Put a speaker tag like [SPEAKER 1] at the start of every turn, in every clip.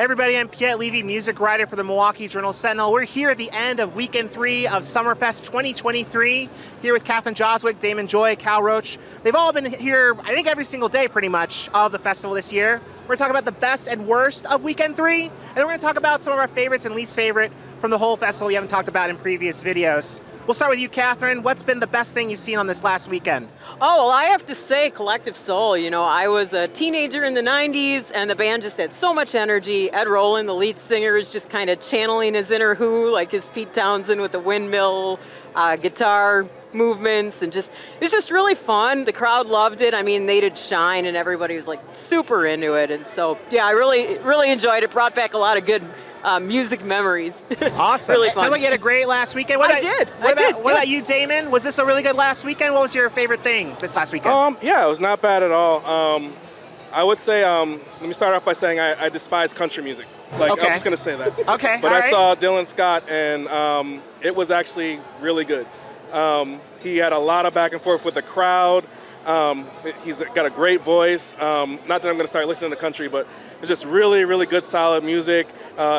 [SPEAKER 1] Hey everybody, I'm Piet Levy, music writer for the Milwaukee Journal Sentinel. We're here at the end of weekend 3 of Summerfest 2023, here with Catherine Joswick, Damon Joy, Cal Roach. They've all been here, I think, every single day pretty much of the festival this year. We're talking about the best and worst of weekend 3, and then we're going to talk about some of our favorites and least favorite from the whole festival we haven't talked about in previous videos. We'll start with you, Catherine. What's been the best thing you've seen on this last weekend?
[SPEAKER 2] Oh, well, I have to say Collective Soul. You know, I was a teenager in the 90s, and the band just had so much energy. Ed Roland, the lead singer, is just kind of channeling his inner Who, like his Pete Townsend with the windmill guitar movements, and it was just really fun. The crowd loved it. I mean, they did Shine, and everybody was like super into it. And so, yeah, I really enjoyed it. Brought back a lot of good music memories.
[SPEAKER 1] Awesome.
[SPEAKER 2] Really fun.
[SPEAKER 1] Sounds like you had a great last weekend.
[SPEAKER 2] I did.
[SPEAKER 1] What about you, Damon? Was this a really good last weekend? What was your favorite thing this last weekend?
[SPEAKER 3] Yeah, it was not bad at all. I would say, let me start off by saying I despise country music. Like,
[SPEAKER 1] Okay.
[SPEAKER 3] I'm just going to say that.
[SPEAKER 1] Okay,
[SPEAKER 3] But
[SPEAKER 1] all
[SPEAKER 3] I
[SPEAKER 1] right.
[SPEAKER 3] saw Dylan Scott, and it was actually really good. He had a lot of back and forth with the crowd. He's got a great voice. Not that I'm going to start listening to country, but it's just really, really good, solid music.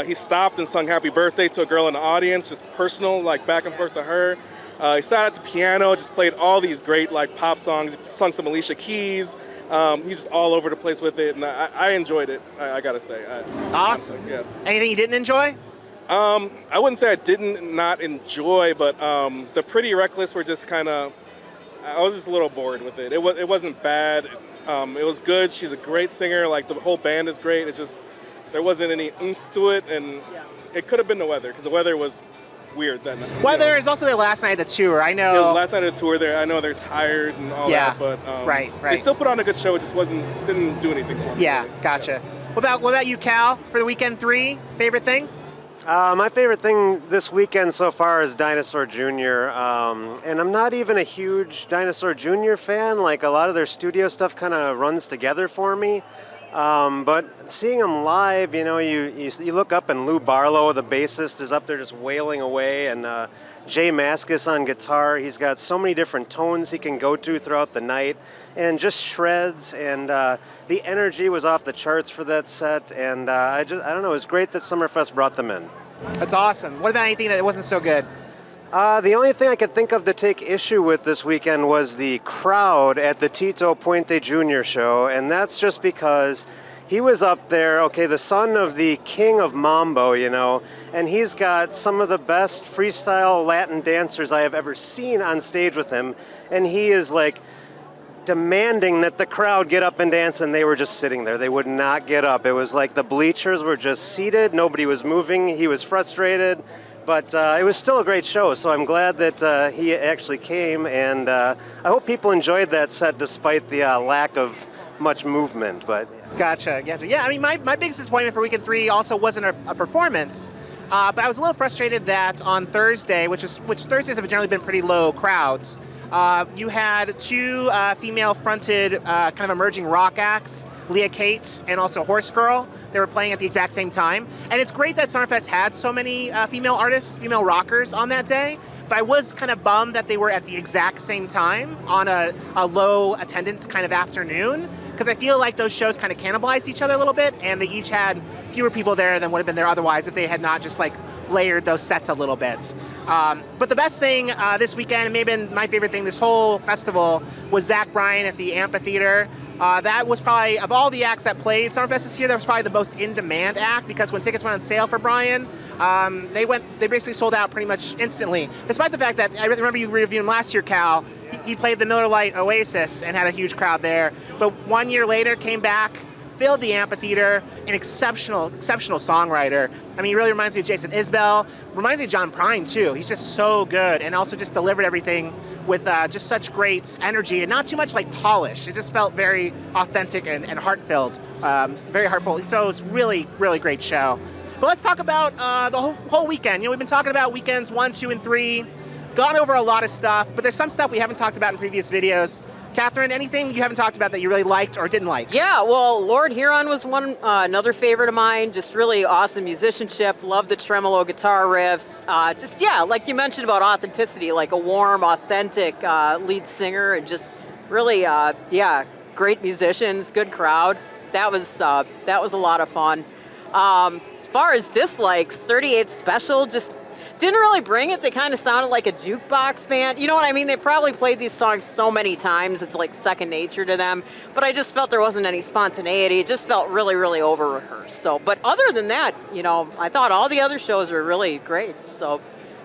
[SPEAKER 3] He stopped and sung Happy Birthday to a girl in the audience, just personal, like back and forth to her. He sat at the piano, just played all these great like pop songs, sung some Alicia Keys. He's just all over the place with it, and I enjoyed it, I got to say.
[SPEAKER 1] Awesome.
[SPEAKER 3] Yeah.
[SPEAKER 1] Anything you didn't enjoy?
[SPEAKER 3] I wouldn't say I didn't not enjoy, but the Pretty Reckless were just kind of, I was just a little bored with it. It wasn't bad. It was good. She's a great singer. Like, the whole band is great. It's just there wasn't any oomph to it, and it could have been the weather, because the weather was weird then.
[SPEAKER 1] Weather is also their last night of the tour. I know.
[SPEAKER 3] It was last night of the tour. I know they're tired and all
[SPEAKER 1] Yeah.
[SPEAKER 3] that, but
[SPEAKER 1] Right.
[SPEAKER 3] they still put on a good show. It just didn't do anything for me.
[SPEAKER 1] Yeah,
[SPEAKER 3] really.
[SPEAKER 1] gotcha. What about you, Cal? For the weekend 3, favorite thing?
[SPEAKER 4] My favorite thing this weekend so far is Dinosaur Jr. And I'm not even a huge Dinosaur Jr. fan. Like, a lot of their studio stuff kind of runs together for me. But seeing them live, you know, you look up and Lou Barlow, the bassist, is up there just wailing away, and Jay Mascis on guitar. He's got so many different tones he can go to throughout the night, and just shreds. And the energy was off the charts for that set. And I don't know, it was great that Summerfest brought them in.
[SPEAKER 1] That's awesome. What about anything that wasn't so good?
[SPEAKER 4] The only thing I could think of to take issue with this weekend was the crowd at the Tito Puente Jr. show, and that's just because he was up there, okay, the son of the king of Mambo, you know, and he's got some of the best freestyle Latin dancers I have ever seen on stage with him, and he is like demanding that the crowd get up and dance, and they were just sitting there. They would not get up. It was like the bleachers were just seated, nobody was moving, he was frustrated. But it was still a great show, so I'm glad that he actually came, and I hope people enjoyed that set despite the lack of much movement. But
[SPEAKER 1] Gotcha. Yeah, I mean, my biggest disappointment for weekend 3 also wasn't a performance, but I was a little frustrated that on Thursday, which Thursdays have generally been pretty low crowds, you had two female-fronted kind of emerging rock acts, Leah Kate and also Horse Girl. They were playing at the exact same time. And it's great that Summerfest had so many female artists, female rockers on that day, but I was kind of bummed that they were at the exact same time on a low attendance kind of afternoon, because I feel like those shows kind of cannibalized each other a little bit, and they each had fewer people there than would have been there otherwise if they had not just like layered those sets a little bit. But the best thing this weekend, and maybe my favorite thing this whole festival, was Zach Bryan at the Amphitheater. That was probably, of all the acts that played Summerfest this year, that was probably the most in-demand act, because when tickets went on sale for Bryan, they basically sold out pretty much instantly. Despite the fact that, I remember you reviewed him last year, Cal, he played the Miller Lite Oasis and had a huge crowd there. But 1 year later, came back, filled the Amphitheater, an exceptional songwriter. I mean, he really reminds me of Jason Isbell, reminds me of John Prine too. He's just so good, and also just delivered everything with just such great energy and not too much like polish. It just felt very authentic and heart-filled, very heartfelt. So it was really, really great show. But let's talk about the whole weekend. You know, we've been talking about weekends 1, 2, and 3, gone over a lot of stuff, but there's some stuff we haven't talked about in previous videos. Catherine, anything you haven't talked about that you really liked or didn't like?
[SPEAKER 2] Yeah, well, Lord Huron was another favorite of mine. Just really awesome musicianship. Loved the tremolo guitar riffs. Just, yeah, like you mentioned about authenticity, like a warm, authentic lead singer, and just really, yeah, great musicians, good crowd. That was a lot of fun. As far as dislikes, 38 Special just didn't really bring it. They kind of sounded like a jukebox band. You know what I mean? They probably played these songs so many times, it's like second nature to them. But I just felt there wasn't any spontaneity. It just felt really, really over-rehearsed. So, but other than that, I thought all the other shows were really great. So,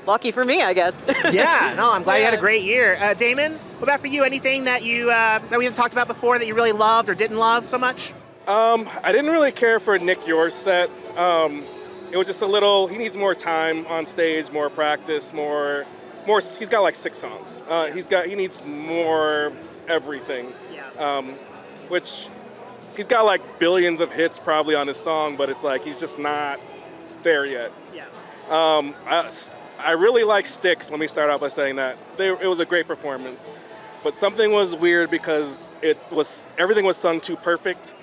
[SPEAKER 2] lucky for me, I guess.
[SPEAKER 1] Yeah, no, I'm glad you had a great year. Damon, what about for you? Anything that that we haven't talked about before that you really loved or didn't love so much?
[SPEAKER 3] I didn't really care for Nick Yours set. It was just a little, he needs more time on stage, more practice, more, he's got like 6 songs. He needs more everything.
[SPEAKER 1] Yeah.
[SPEAKER 3] Which, he's got like billions of hits probably on his song, but it's like, he's just not there yet.
[SPEAKER 1] Yeah.
[SPEAKER 3] I really like Styx, let me start out by saying that. It was a great performance. But something was weird because everything was sung too perfect.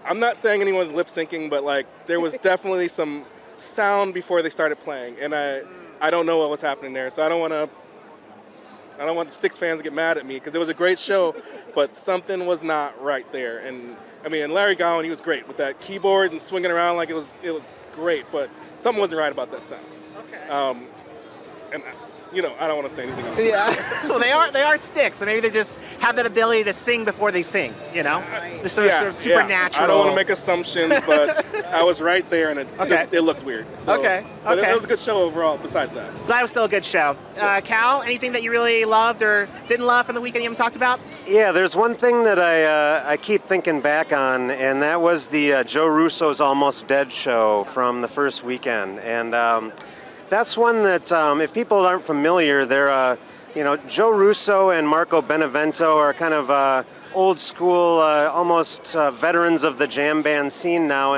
[SPEAKER 3] I'm not saying anyone's lip syncing, but like there was definitely some sound before they started playing, and I don't know what was happening there. So I don't want the Styx fans to get mad at me because it was a great show, but something was not right there. And Larry Gowan, he was great with that keyboard and swinging around like it was great, but something wasn't right about that sound.
[SPEAKER 1] Okay.
[SPEAKER 3] And I don't want to say anything else.
[SPEAKER 1] Yeah. Well, they are Styx, so maybe they just have that ability to sing before they sing. This sort of supernatural.
[SPEAKER 3] I don't want to make assumptions, but I was right there, and it looked weird. So, but it was a good show overall. Besides that,
[SPEAKER 1] glad it was still a good show. Cal, anything that you really loved or didn't love from the weekend you haven't talked about?
[SPEAKER 4] Yeah, there's one thing that I keep thinking back on, and that was the Joe Russo's Almost Dead show from the first weekend. And that's one that, if people aren't familiar, they're, Joe Russo and Marco Benevento are kind of old school, almost veterans of the jam band scene now,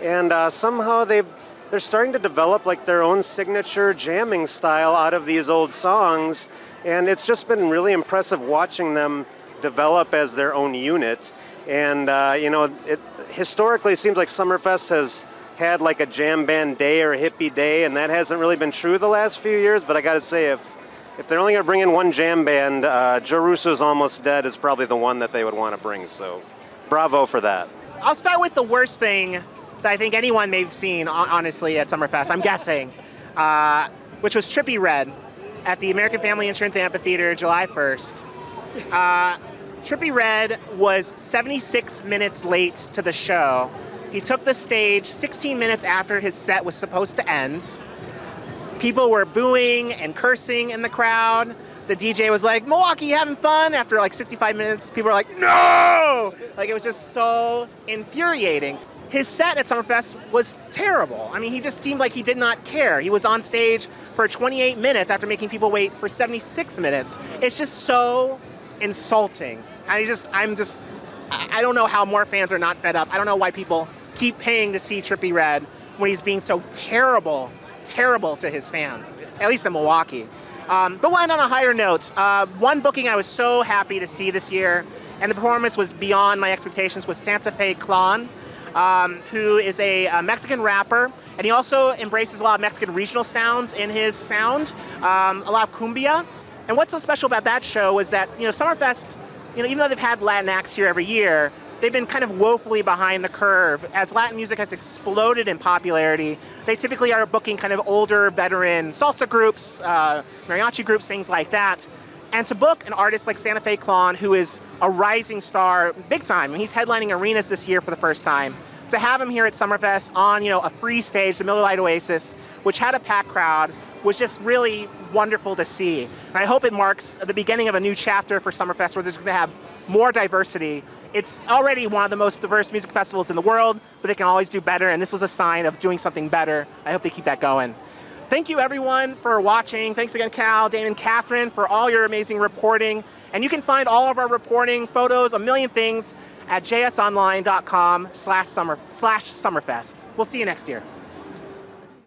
[SPEAKER 4] and somehow they're starting to develop like their own signature jamming style out of these old songs, and it's just been really impressive watching them develop as their own unit. And it historically seems like Summerfest has had like a jam band day or a hippie day, and that hasn't really been true the last few years. But I got to say, if they're only going to bring in one jam band, Joe Russo's Almost Dead is probably the one that they would want to bring. So, bravo for that.
[SPEAKER 1] I'll start with the worst thing that I think anyone may have seen, honestly, at Summerfest. I'm guessing, which was Trippie Redd at the American Family Insurance Amphitheater, July 1st. Trippie Redd was 76 minutes late to the show. He took the stage 16 minutes after his set was supposed to end. People were booing and cursing in the crowd. The DJ was like, "Milwaukee, you having fun?" After like 65 minutes, people were like, "No!" Like, it was just so infuriating. His set at Summerfest was terrible. He just seemed like he did not care. He was on stage for 28 minutes after making people wait for 76 minutes. It's just so insulting. I don't know how more fans are not fed up. I don't know why people keep paying to see Trippie Redd when he's being so terrible to his fans, at least in Milwaukee. But we'll end on a higher note. One booking I was so happy to see this year, and the performance was beyond my expectations, was Santa Fe Clan, who is a Mexican rapper, and he also embraces a lot of Mexican regional sounds in his sound, a lot of cumbia. And what's so special about that show was that, Summerfest, even though they've had Latin acts here every year, they've been kind of woefully behind the curve. As Latin music has exploded in popularity, they typically are booking kind of older, veteran salsa groups, mariachi groups, things like that. And to book an artist like Santa Fe Clan, who is a rising star big time, he's headlining arenas this year for the first time, to have him here at Summerfest on, a free stage, the Miller Lite Oasis, which had a packed crowd, was just really wonderful to see. And I hope it marks the beginning of a new chapter for Summerfest where there's going to have more diversity. It's already one of the most diverse music festivals in the world, but they can always do better, and this was a sign of doing something better. I hope they keep that going. Thank you, everyone, for watching. Thanks again, Cal, Damon, Catherine, for all your amazing reporting. And you can find all of our reporting, photos, a million things at jsonline.com/Summerfest. We'll see you next year.